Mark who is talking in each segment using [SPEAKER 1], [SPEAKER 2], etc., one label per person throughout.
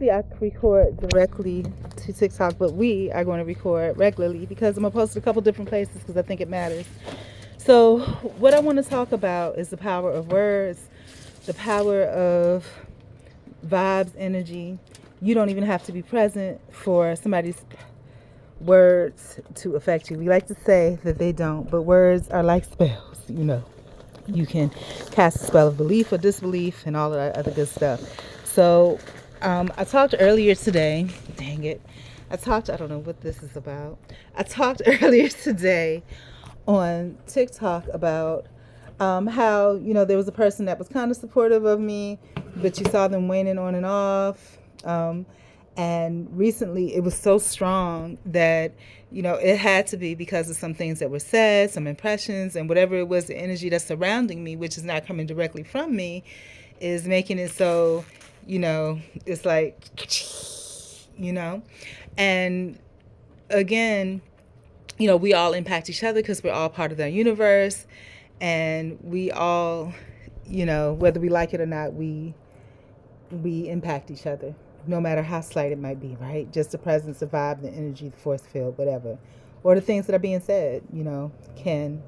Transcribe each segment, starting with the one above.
[SPEAKER 1] usually I record directly to TikTok, but we are going to record regularly because I'm going to post it a couple different places because I think it matters. So, what I want to talk about is the power of words, the power of vibes, energy. You don't even have to be present for somebody's words to affect you. We like to say that they don't, but words are like spells, you know. You can cast a spell of belief or disbelief and all of that other good stuff. So, I talked earlier today. Dang it. I don't know what this is about. I talked earlier today on TikTok about how, there was a person that was kind of supportive of me, but you saw them waning on and off. And recently it was so strong that, it had to be because of some things that were said, some impressions, and whatever it was, the energy that's surrounding me, which is not coming directly from me, is making it so, it's like, and again, we all impact each other because we're all part of the universe, and we all, whether we like it or not, we impact each other, no matter how slight it might be, right? Just the presence, the vibe, the energy, the force field, whatever, or the things that are being said, can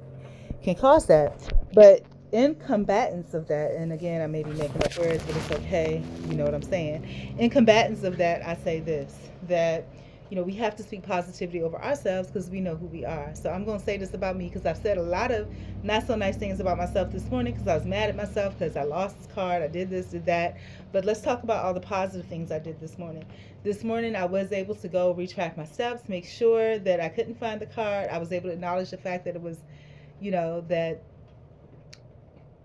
[SPEAKER 1] cause that. But in combatants of that, and again, I may be making up words, but it's okay, you know what I'm saying. In combatants of that, I say this, that we have to speak positivity over ourselves because we know who we are. So I'm going to say this about me because I've said a lot of not so nice things about myself this morning because I was mad at myself because I lost this card, I did this, did that. But let's talk about all the positive things I did this morning. This morning I was able to go retrack my steps, make sure that I couldn't find the card. I was able to acknowledge the fact that it was, that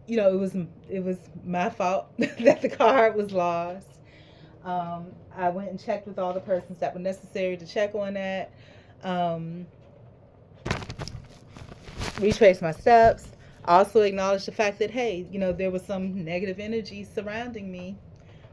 [SPEAKER 1] it was my fault that the card was lost. I went and checked with all the persons that were necessary to check on that. Retraced my steps. Also acknowledged the fact that, hey, there was some negative energy surrounding me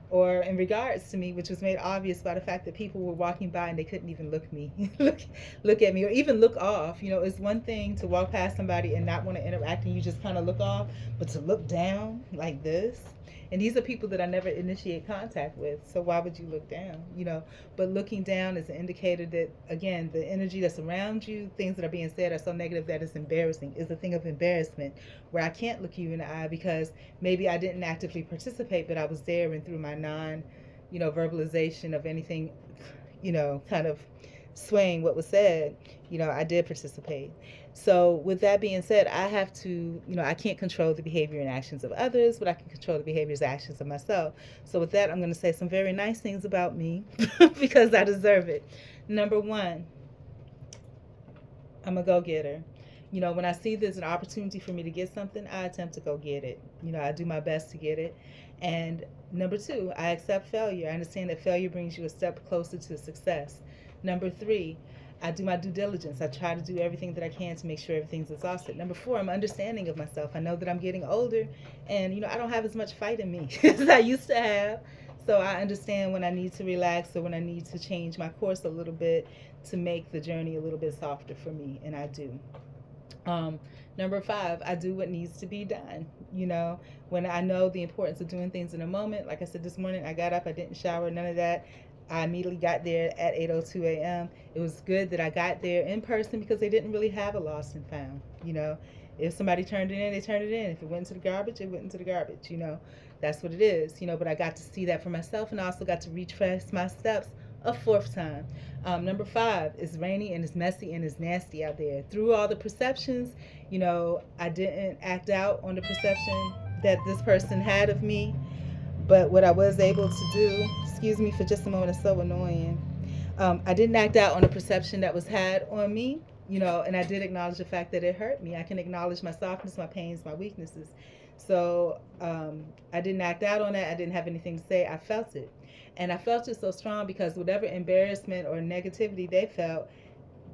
[SPEAKER 1] or in regards to me, which was made obvious by the fact that people were walking by and they couldn't even look at me or even look off. It's one thing to walk past somebody and not want to interact and you just kind of look off, but to look down like this. And these are people that I never initiate contact with, so why would you look down? But looking down is an indicator that, again, the energy that's around you, things that are being said are so negative that it's embarrassing. It's a thing of embarrassment where I can't look you in the eye because maybe I didn't actively participate, but I was there, and through my verbalization of anything, kind of swaying what was said, I did participate. So with that being said, I have to, I can't control the behavior and actions of others, but I can control the behaviors and actions of myself. So with that, I'm going to say some very nice things about me because I deserve it. Number one, I'm a go-getter. When I see there's an opportunity for me to get something, I attempt to go get it. I do my best to get it. And number two, I accept failure. I understand that failure brings you a step closer to success. Number three, I do my due diligence. I try to do everything that I can to make sure everything's exhausted. Number four, I'm understanding of myself. I know that I'm getting older and, I don't have as much fight in me as I used to have. So I understand when I need to relax or when I need to change my course a little bit to make the journey a little bit softer for me, and I do. Number five, I do what needs to be done. When I know the importance of doing things in a moment, like I said this morning, I got up, I didn't shower, none of that. I immediately got there at 8:02 a.m. It was good that I got there in person because they didn't really have a lost and found. If somebody turned it in, they turned it in. If it went into the garbage, it went into the garbage. That's what it is. But I got to see that for myself, and I also got to retrace my steps a fourth time. Number five, it's rainy and it's messy and it's nasty out there. Through all the perceptions, I didn't act out on the perception that this person had of me. But what I was able to do, excuse me for just a moment, it's so annoying. I didn't act out on the perception that was had on me, and I did acknowledge the fact that it hurt me. I can acknowledge my softness, my pains, my weaknesses. So I didn't act out on that. I didn't have anything to say. I felt it. And I felt it so strong because whatever embarrassment or negativity they felt,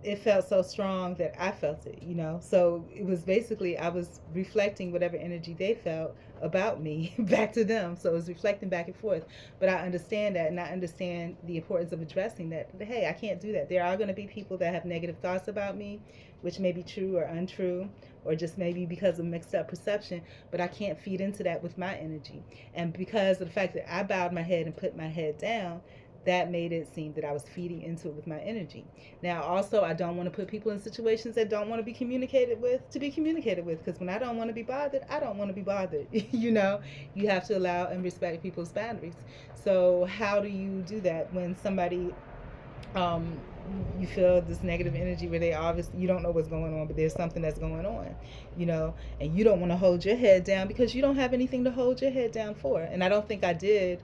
[SPEAKER 1] it felt so strong that I felt it, So it was basically, I was reflecting whatever energy they felt about me back to them. So it was reflecting back and forth. But I understand that, and I understand the importance of addressing that. Hey, I can't do that. There are going to be people that have negative thoughts about me, which may be true or untrue, or just maybe because of mixed up perception, but I can't feed into that with my energy. And because of the fact that I bowed my head and put my head down, that made it seem that I was feeding into it with my energy. Now, also, I don't want to put people in situations that don't want to be communicated with to be communicated with, because when I don't want to be bothered, I don't want to be bothered. You have to allow and respect people's boundaries. So, how do you do that when somebody um, you feel this negative energy where they obviously you don't know what's going on, but there's something that's going on, and you don't want to hold your head down because you don't have anything to hold your head down for. And I don't think I did,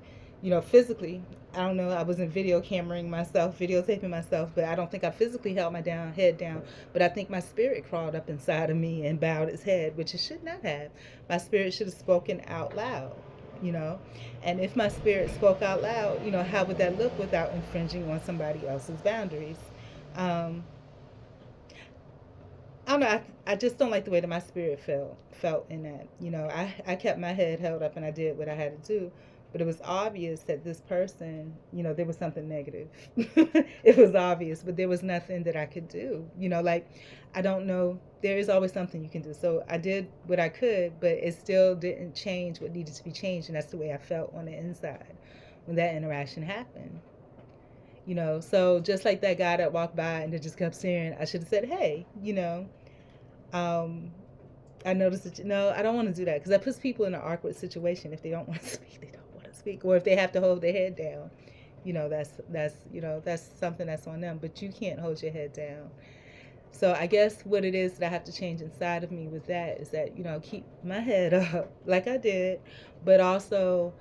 [SPEAKER 1] physically. I don't know. I wasn't video cameraing myself, videotaping myself, but I don't think I physically held my head down. But I think my spirit crawled up inside of me and bowed its head, which it should not have. My spirit should have spoken out loud, you know and if my spirit spoke out loud, how would that look without infringing on somebody else's boundaries? um, I don't know. I just don't like the way that my spirit felt in that. I kept my head held up and I did what I had to do, but it was obvious that this person, there was something negative. It was obvious, but there was nothing that I could do. Like, I don't know. There is always something you can do. So I did what I could, but it still didn't change what needed to be changed, and that's the way I felt on the inside when that interaction happened. So just like that guy that walked by and just kept staring, I should have said, hey, um, I noticed that, no, I don't want to do that, because that puts people in an awkward situation. If they don't want to speak, they don't want to speak, or if they have to hold their head down, that's something that's on them. But you can't hold your head down. So I guess what it is that I have to change inside of me with that is that keep my head up like I did, but also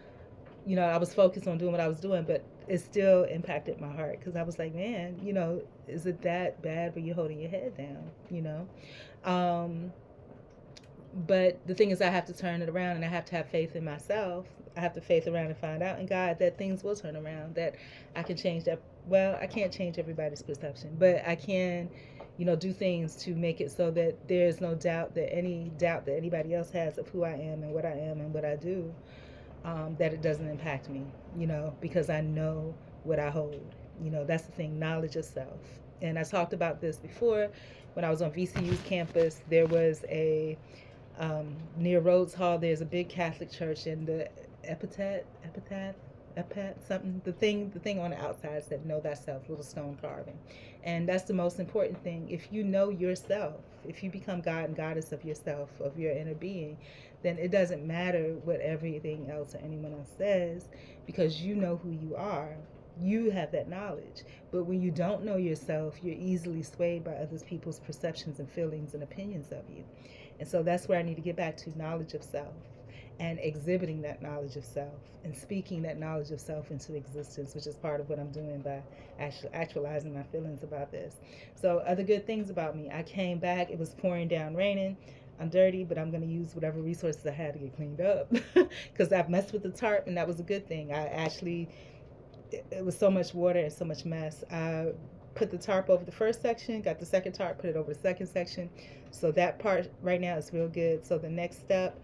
[SPEAKER 1] I was focused on doing what I was doing, but it still impacted my heart, because I was like, man, is it that bad when you're holding your head down? Um, but the thing is, I have to turn it around, and I have to have faith in myself. I have to faith around and find out in God that things will turn around, that I can change that. Well, I can't change everybody's perception, but I can, do things to make it so that there's no doubt that anybody else has of who I am and what I do, that it doesn't impact me, because I know what I hold. That's the thing, knowledge of self. And I talked about this before. When I was on VCU's campus, there was near Rhodes Hall, there's a big Catholic church, and the epitaph, something, the thing on the outside said, know thyself, little stone carving. And that's the most important thing. If you know yourself, if you become God and goddess of yourself, of your inner being, then it doesn't matter what everything else or anyone else says, because you know who you are. You have that knowledge. But when you don't know yourself, you're easily swayed by other people's perceptions and feelings and opinions of you. And so that's where I need to get back to knowledge of self, and exhibiting that knowledge of self and speaking that knowledge of self into existence, which is part of what I'm doing by actualizing my feelings about this. So, other good things about me: I came back, it was pouring down, raining. I'm dirty, but I'm going to use whatever resources I had to get cleaned up, because I've messed with the tarp, and that was a good thing. It was so much water and so much mess. I put the tarp over the first section, got the second tarp, put it over the second section. So that part right now is real good. So the next step,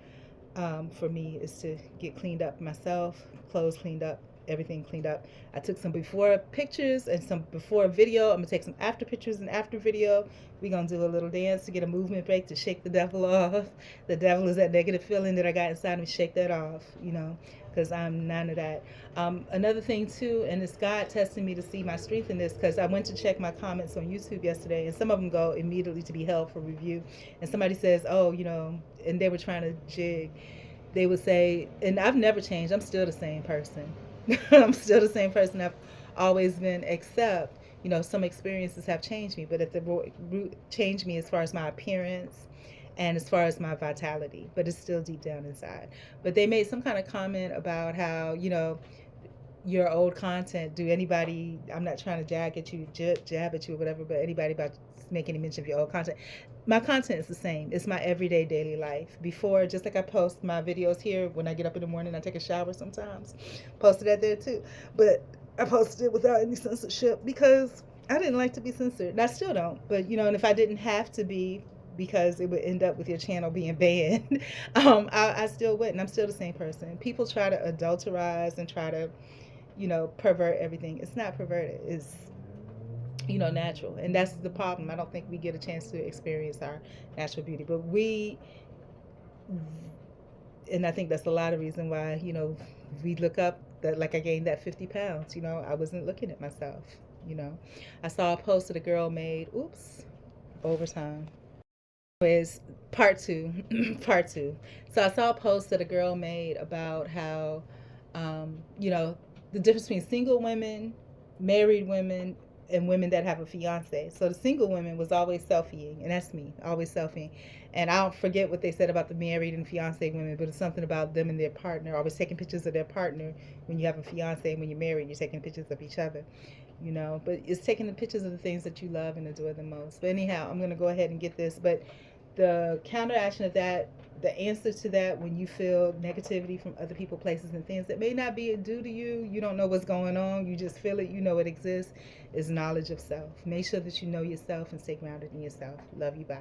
[SPEAKER 1] for me, is to get cleaned up myself, clothes cleaned up, everything cleaned up. I took some before pictures and some before video. I'm gonna take some after pictures and after video. We're gonna do a little dance to get a movement break to shake the devil off. The devil is that negative feeling that I got inside me. Shake that off, because I'm none of that. Another thing too, and it's God testing me to see my strength in this, because I went to check my comments on YouTube yesterday, and some of them go immediately to be held for review. And somebody says, oh, and they were trying to jig. They would say, and I've never changed. I'm still the same person. I'm still the same person I've always been, except, some experiences have changed me, but at the root changed me as far as my appearance and as far as my vitality, but it's still deep down inside. But they made some kind of comment about how, your old content, do anybody, I'm not trying to jab at you or whatever, but anybody about make any mention of your old content. My content is the same. It's my everyday daily life. Before, just like I post my videos here when I get up in the morning, I take a shower sometimes. Posted that there too. But I posted it without any censorship, because I didn't like to be censored. And I still don't. But, and if I didn't have to be, because it would end up with your channel being banned, I still wouldn't. I'm still the same person. People try to adulterize and try to, pervert everything. It's not perverted. It's, natural. And that's the problem. I don't think we get a chance to experience our natural beauty. But and I think that's a lot of reason why, we look up that, like I gained that 50 pounds. I wasn't looking at myself. You know, I saw a post that a girl made. Oops, overtime. Anyways, part two, part two. So I saw a post that a girl made about how, you know, the difference between single women, married women, and women that have a fiance. So the single women was always selfieing, and that's me, always selfieing. And I don't forget what they said about the married and fiance women, but it's something about them and their partner, always taking pictures of their partner. When you have a fiance and when you're married, you're taking pictures of each other. But it's taking the pictures of the things that you love and enjoy the most. But anyhow, I'm going to go ahead and get this. But the counteraction of that, the answer to that, when you feel negativity from other people, places, and things that may not be due to you, you don't know what's going on, you just feel it, you know it exists, is knowledge of self. Make sure that you know yourself and stay grounded in yourself. Love you, bye.